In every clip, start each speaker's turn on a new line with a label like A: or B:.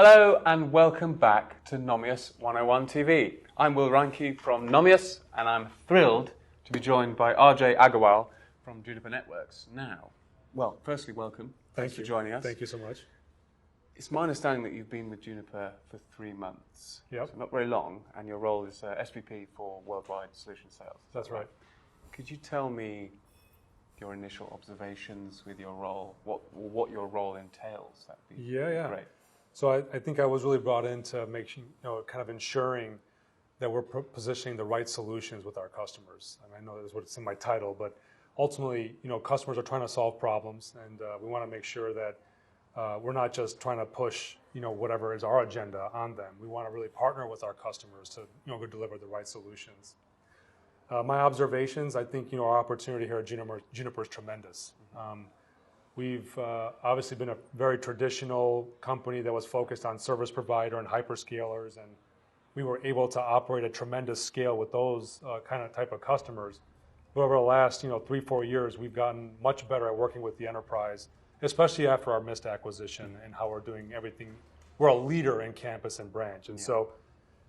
A: Hello and welcome back to Nomios101 TV. I'm Reincke from Nomios and I'm thrilled to be joined by Ajay Aggarwal from Juniper Networks. Now, firstly, welcome. Thanks for joining us.
B: Thank you so much.
A: It's my understanding that you've been with Juniper for 3 months.
B: Yep.
A: So not very long, and your role is SVP for Worldwide Solution Sales.
B: That's right.
A: Could you tell me your initial observations with your role, what your role entails? That'd be great.
B: So I think I was really brought in to make kind of ensuring that we're positioning the right solutions with our customers. I know that's what's in my title, but ultimately, customers are trying to solve problems, and we want to make sure that we're not just trying to push, whatever is our agenda on them. We want to really partner with our customers to, deliver the right solutions. My observations, I think, our opportunity here at Juniper is tremendous. We've obviously been a very traditional company that was focused on service provider and hyperscalers, and we were able to operate at tremendous scale with those type of customers. But over the last 3-4 years, we've gotten much better at working with the enterprise, especially after our Mist acquisition and how we're doing everything. We're a leader in campus and branch, and so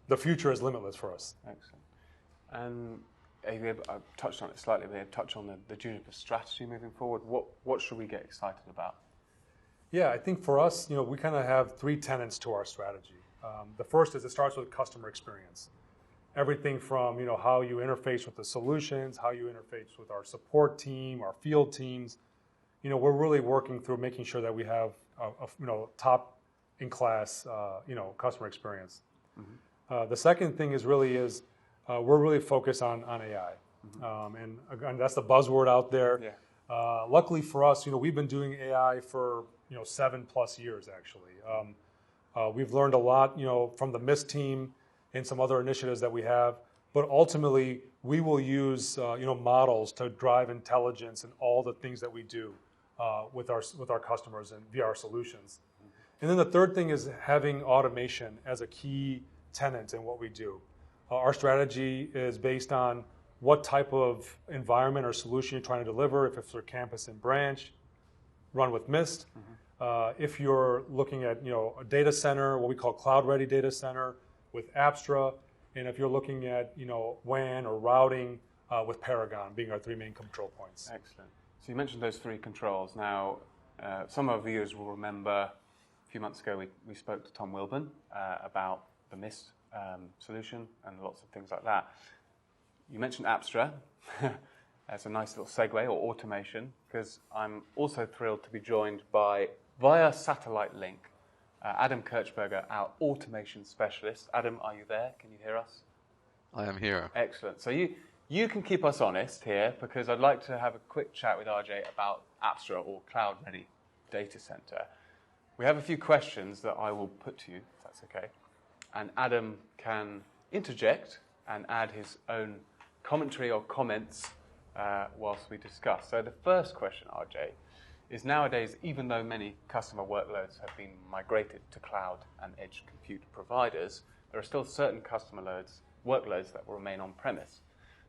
B: the future is limitless for us.
A: Excellent. And I've touched on it slightly, but touch on the Juniper strategy moving forward. What should we get excited about?
B: Yeah, I think for us, we kind of have 3 tenets to our strategy. The first is it starts with customer experience. Everything from how you interface with the solutions, how you interface with our support team, our field teams. We're really working through making sure that we have a top in class customer experience. Mm-hmm. The second thing is we're really focused on AI, and again, that's the buzzword out there. Yeah. Luckily for us, we've been doing AI for 7+ years actually. We've learned a lot, from the Mist team and some other initiatives that we have. But ultimately, we will use models to drive intelligence in all the things that we do with our customers and via our solutions. And then the third thing is having automation as a key tenet in what we do. Our strategy is based on what type of environment or solution you're trying to deliver. If it's for campus and branch, run with Mist. Mm-hmm. If you're looking at a data center, what we call cloud-ready data center with Apstra, and if you're looking at WAN or routing with Paragon being our 3 main control points.
A: Excellent. So you mentioned those 3 controls. Now, some of our viewers will remember a few months ago we spoke to Tom Wilburn about the Mist solution and lots of things like that. You mentioned Apstra. That's a nice little segue, or automation, because I'm also thrilled to be joined by, via satellite link, Adam Kirchberger, our automation specialist. Adam, are you there? Can you hear us?
C: I am here.
A: Excellent. So you can keep us honest here, because I'd like to have a quick chat with Ajay about Apstra, or Cloud Ready Data Center. We have a few questions that I will put to you, if that's okay. And Adam can interject and add his own commentary or comments whilst we discuss. So the first question, Ajay, is nowadays, even though many customer workloads have been migrated to cloud and edge compute providers, there are still certain customer workloads that will remain on-premise.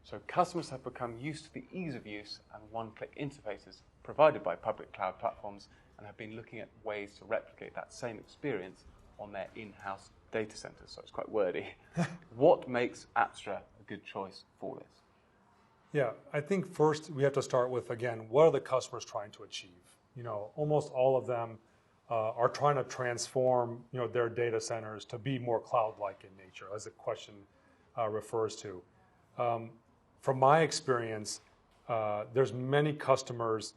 A: So customers have become used to the ease of use and one-click interfaces provided by public cloud platforms and have been looking at ways to replicate that same experience on their in-house data centers. So it's quite wordy. What makes Apstra a good choice for this?
B: Yeah, I think first we have to start with, again, what are the customers trying to achieve? Almost all of them are trying to transform, their data centers to be more cloud-like in nature, as the question refers to. From my experience, there's many customers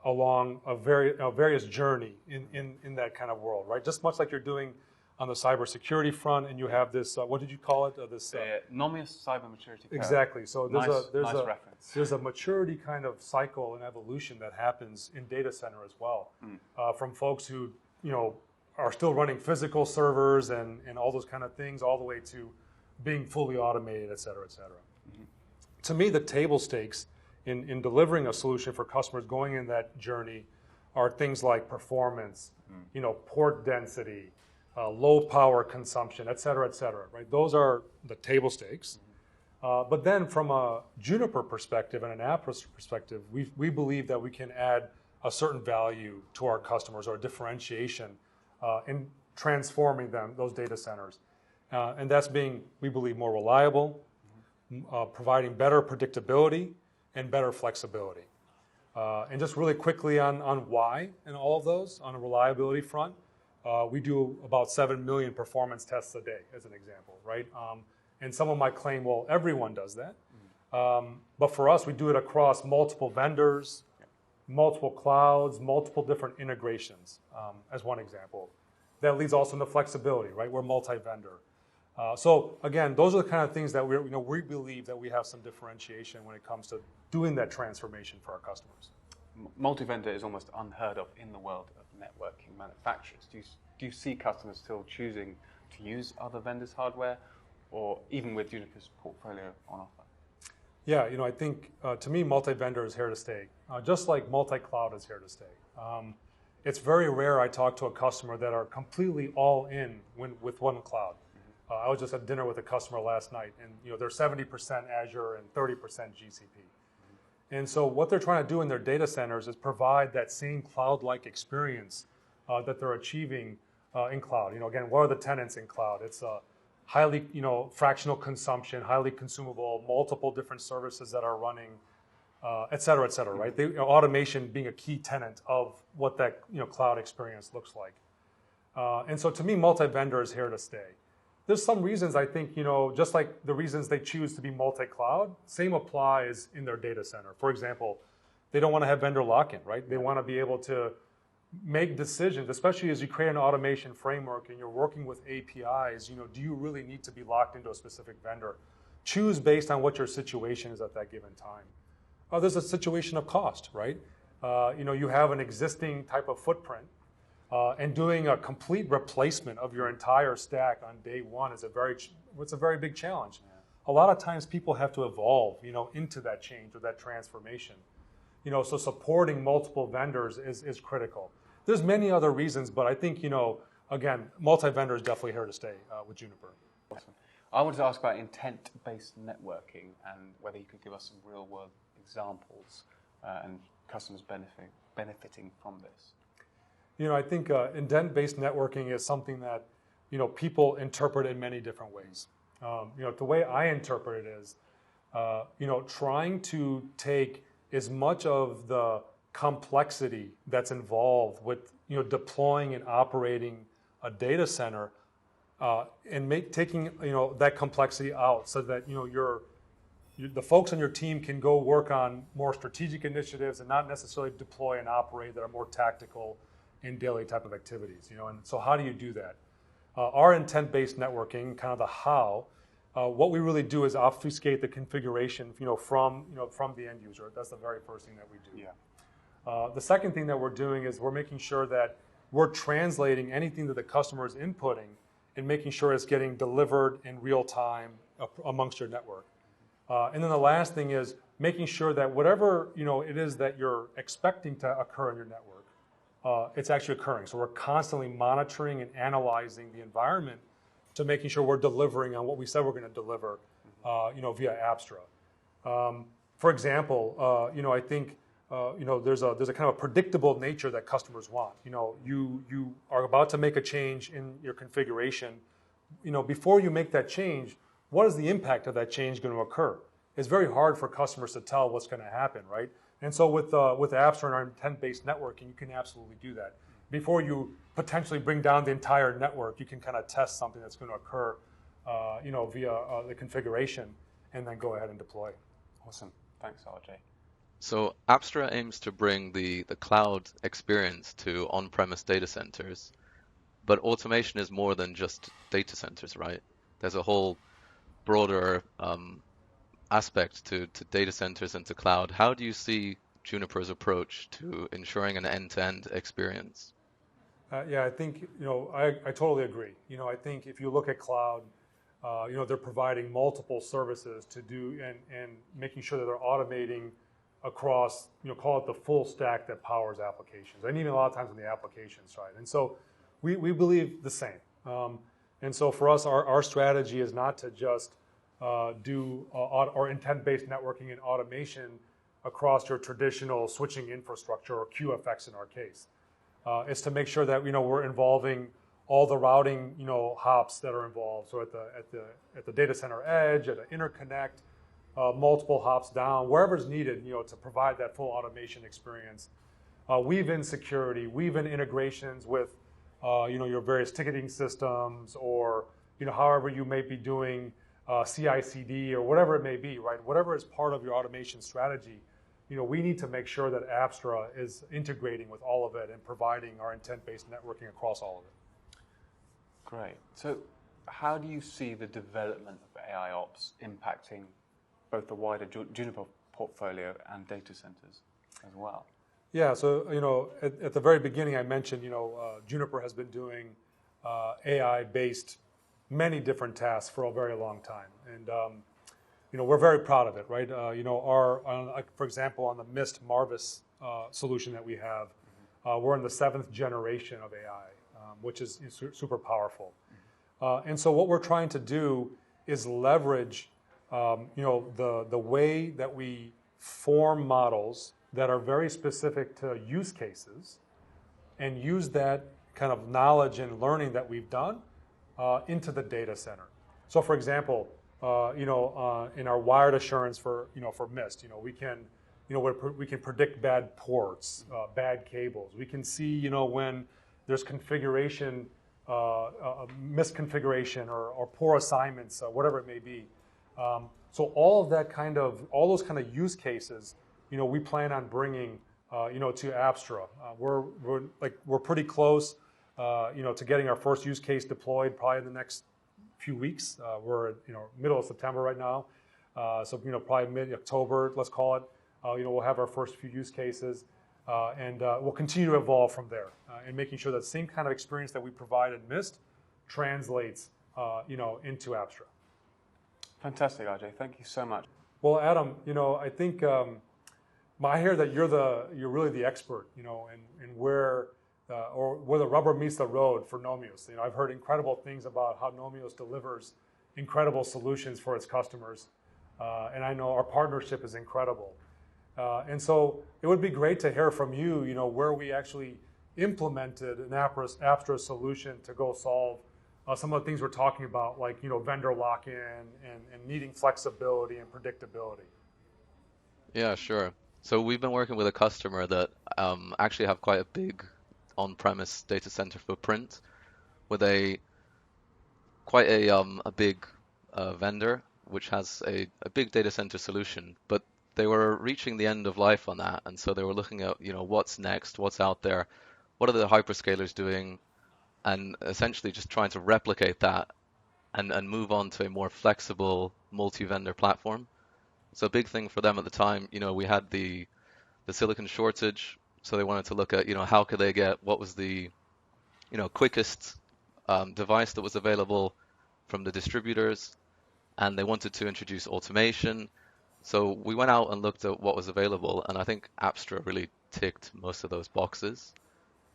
B: along a various journey in that kind of world, right? Just much like you're doing on the cybersecurity front, and you have this, what did you call it?
A: Nomios Cyber Maturity Code.
B: Exactly. So there's a maturity kind of cycle and evolution that happens in data center as well. From folks who are still running physical servers and all those kind of things, all the way to being fully automated, et cetera, et cetera. Mm-hmm. To me, the table stakes in delivering a solution for customers going in that journey are things like performance, port density, low power consumption, et cetera, right? Those are the table stakes. But then from a Juniper perspective and an Apstra perspective, we believe that we can add a certain value to our customers or differentiation in transforming those data centers. And that's being, we believe, more reliable, providing better predictability and better flexibility. And just really quickly on why in all of those, on a reliability front, we do about 7 million performance tests a day, as an example, right? And someone might claim, well, everyone does that. But for us, we do it across multiple vendors, multiple clouds, multiple different integrations, as one example. That leads also into flexibility, right? We're multi-vendor. So again, those are the kind of things that we believe that we have some differentiation when it comes to doing that transformation for our customers.
A: Multi-vendor is almost unheard of in the world of networking manufacturers. Do you see customers still choosing to use other vendors' hardware, or even with Juniper's portfolio on offer?
B: Yeah, I think to me, multi-vendor is here to stay, just like multi-cloud is here to stay. It's very rare I talk to a customer that are completely all in with one cloud. I was just at dinner with a customer last night, and they're 70% Azure and 30% GCP. And so what they're trying to do in their data centers is provide that same cloud-like experience that they're achieving in cloud. Again, what are the tenants in cloud? It's highly, fractional consumption, highly consumable, multiple different services that are running, et cetera, right? Automation being a key tenet of what that cloud experience looks like. And so to me, multi-vendor is here to stay. There's some reasons I think, just like the reasons they choose to be multi-cloud, same applies in their data center. For example, they don't want to have vendor lock-in, right? They want to be able to make decisions, especially as you create an automation framework and you're working with APIs, do you really need to be locked into a specific vendor? Choose based on what your situation is at that given time. There's a situation of cost, right? You have an existing type of footprint, and doing a complete replacement of your entire stack on day one is a very big challenge. Yeah. A lot of times people have to evolve, into that change or that transformation. So supporting multiple vendors is critical. There's many other reasons, but I think, again, multi-vendor is definitely here to stay with Juniper.
A: Awesome. I wanted to ask about intent-based networking and whether you could give us some real-world examples and customers benefiting from this.
B: I think intent-based networking is something that, people interpret in many different ways. The way I interpret it is, trying to take as much of the complexity that's involved with, deploying and operating a data center, and taking, that complexity out so that, the folks on your team can go work on more strategic initiatives and not necessarily deploy and operate that are more tactical in daily type of activities, and so how do you do that? Our intent-based networking, kind of the how, what we really do is obfuscate the configuration, from the end user. That's the very first thing that we do. Yeah. The second thing that we're doing is we're making sure that we're translating anything that the customer is inputting and making sure it's getting delivered in real time amongst your network. And then the last thing is making sure that whatever it is that you're expecting to occur in your network, it's actually occurring. So we're constantly monitoring and analyzing the environment to making sure we're delivering on what we said we're going to deliver, via Apstra. For example, I think, there's a kind of a predictable nature that customers want. You are about to make a change in your configuration. Before you make that change, what is the impact of that change going to occur? It's very hard for customers to tell what's going to happen, right? And so with Apstra and our intent-based networking, you can absolutely do that. Before you potentially bring down the entire network, you can kind of test something that's going to occur, via the configuration, and then go ahead and deploy.
A: Awesome. Thanks, RJ.
C: So Apstra aims to bring the cloud experience to on-premise data centers, but automation is more than just data centers, right? There's a whole broader aspect to data centers and to cloud. How do you see Juniper's approach to ensuring an end-to-end experience?
B: Yeah, I think, I totally agree. I think if you look at cloud, they're providing multiple services to do and making sure that they're automating across, call it the full stack that powers applications, and even a lot of times on the application side. And so we believe the same. And so for us, our strategy is not to just do or intent-based networking and automation across your traditional switching infrastructure or QFX in our case. It's to make sure that we're involving all the routing, hops that are involved. So at the data center edge, at an interconnect, multiple hops down, wherever's needed, to provide that full automation experience. Weave in security, weave in integrations with, your various ticketing systems, or however you may be doing CI/CD or whatever it may be, right? Whatever is part of your automation strategy, we need to make sure that Apstra is integrating with all of it and providing our intent-based networking across all of it.
A: Great. So how do you see the development of AI ops impacting both the wider Juniper portfolio and data centers as well?
B: Yeah, so at the very beginning I mentioned, Juniper has been doing AI-based many different tasks for a very long time, and we're very proud of it, right? For example, on the Mist Marvis solution that we have, we're in the 7th generation of AI, which is super powerful. And so what we're trying to do is leverage, the way that we form models that are very specific to use cases, and use that kind of knowledge and learning that we've done into the data center. So, for example, in our wired assurance for Mist, we can predict bad ports, bad cables. We can see, when there's configuration, misconfiguration, or poor assignments, whatever it may be. So all those kind of use cases, we plan on bringing, to Apstra. We're pretty close, to getting our first use case deployed probably in the next few weeks. We're middle of September right now, so probably mid-October, let's call it. We'll have our first few use cases, and we'll continue to evolve from there, and making sure that the same kind of experience that we provide in Mist translates, into Apstra.
A: Fantastic, Ajay. Thank you so much.
B: Well, Adam, I think I hear that you're really the expert, in where the rubber meets the road for Nomios. I've heard incredible things about how Nomios delivers incredible solutions for its customers, and I know our partnership is incredible. And so it would be great to hear from you, where we actually implemented an Apstra solution to go solve some of the things we're talking about, like vendor lock-in and needing flexibility and predictability.
C: Yeah, sure. So we've been working with a customer that actually have quite a big on-premise data center footprint, with quite a big vendor which has a big data center solution, but they were reaching the end of life on that, and so they were looking at what's next, what's out there, what are the hyperscalers doing, and essentially just trying to replicate that and move on to a more flexible multi-vendor platform. So a big thing for them at the time, we had the silicon shortage, so they wanted to look at how could they get what was the quickest device that was available from the distributors, and they wanted to introduce automation. So we went out and looked at what was available, and I think Apstra really ticked most of those boxes.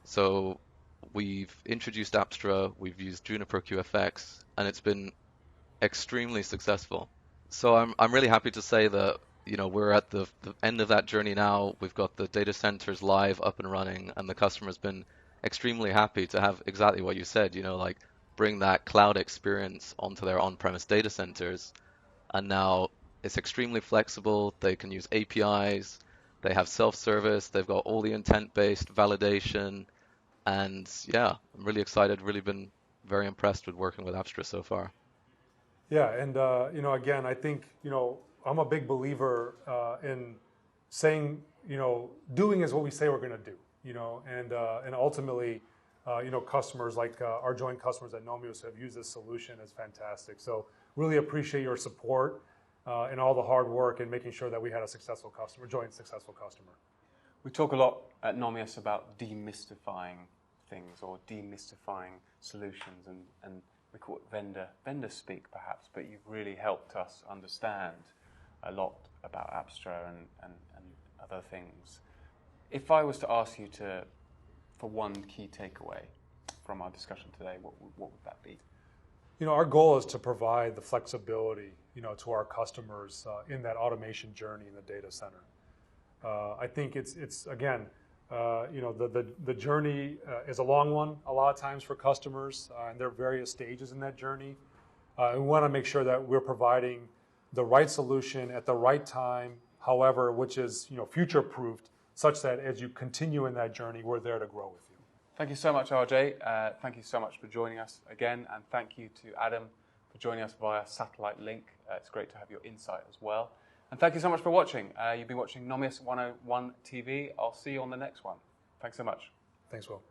C: So we've introduced Apstra, we've used Juniper QFX, and it's been extremely successful. So I'm really happy to say that we're at the end of that journey now. We've got the data centers live, up and running, and the customer's been extremely happy to have exactly what you said, like bring that cloud experience onto their on-premise data centers. And now it's extremely flexible. They can use APIs, they have self-service, they've got all the intent-based validation, and yeah, I'm really excited, really been very impressed with working with Apstra so far.
B: Yeah, and again, I think I'm a big believer in saying doing is what we say we're going to do, and ultimately, customers like our joint customers at Nomios have used this solution is fantastic. So really appreciate your support and all the hard work in making sure that we had a successful customer, joint successful customer.
A: We talk a lot at Nomios about demystifying things or demystifying solutions, and we call it vendor speak perhaps, but you've really helped us understand a lot about Apstra and other things. If I was to ask you for one key takeaway from our discussion today, what would that be?
B: Our goal is to provide the flexibility, to our customers in that automation journey in the data center. I think it's again, The journey is a long one a lot of times for customers, and there are various stages in that journey. We want to make sure that we're providing the right solution at the right time, however, which is future-proofed, such that as you continue in that journey, we're there to grow with you.
A: Thank you so much, RJ. Thank you so much for joining us again, and thank you to Adam for joining us via satellite link. It's great to have your insight as well. And thank you so much for watching. You've been watching Nomios101 TV. I'll see you on the next one. Thanks so much.
B: Thanks, Will.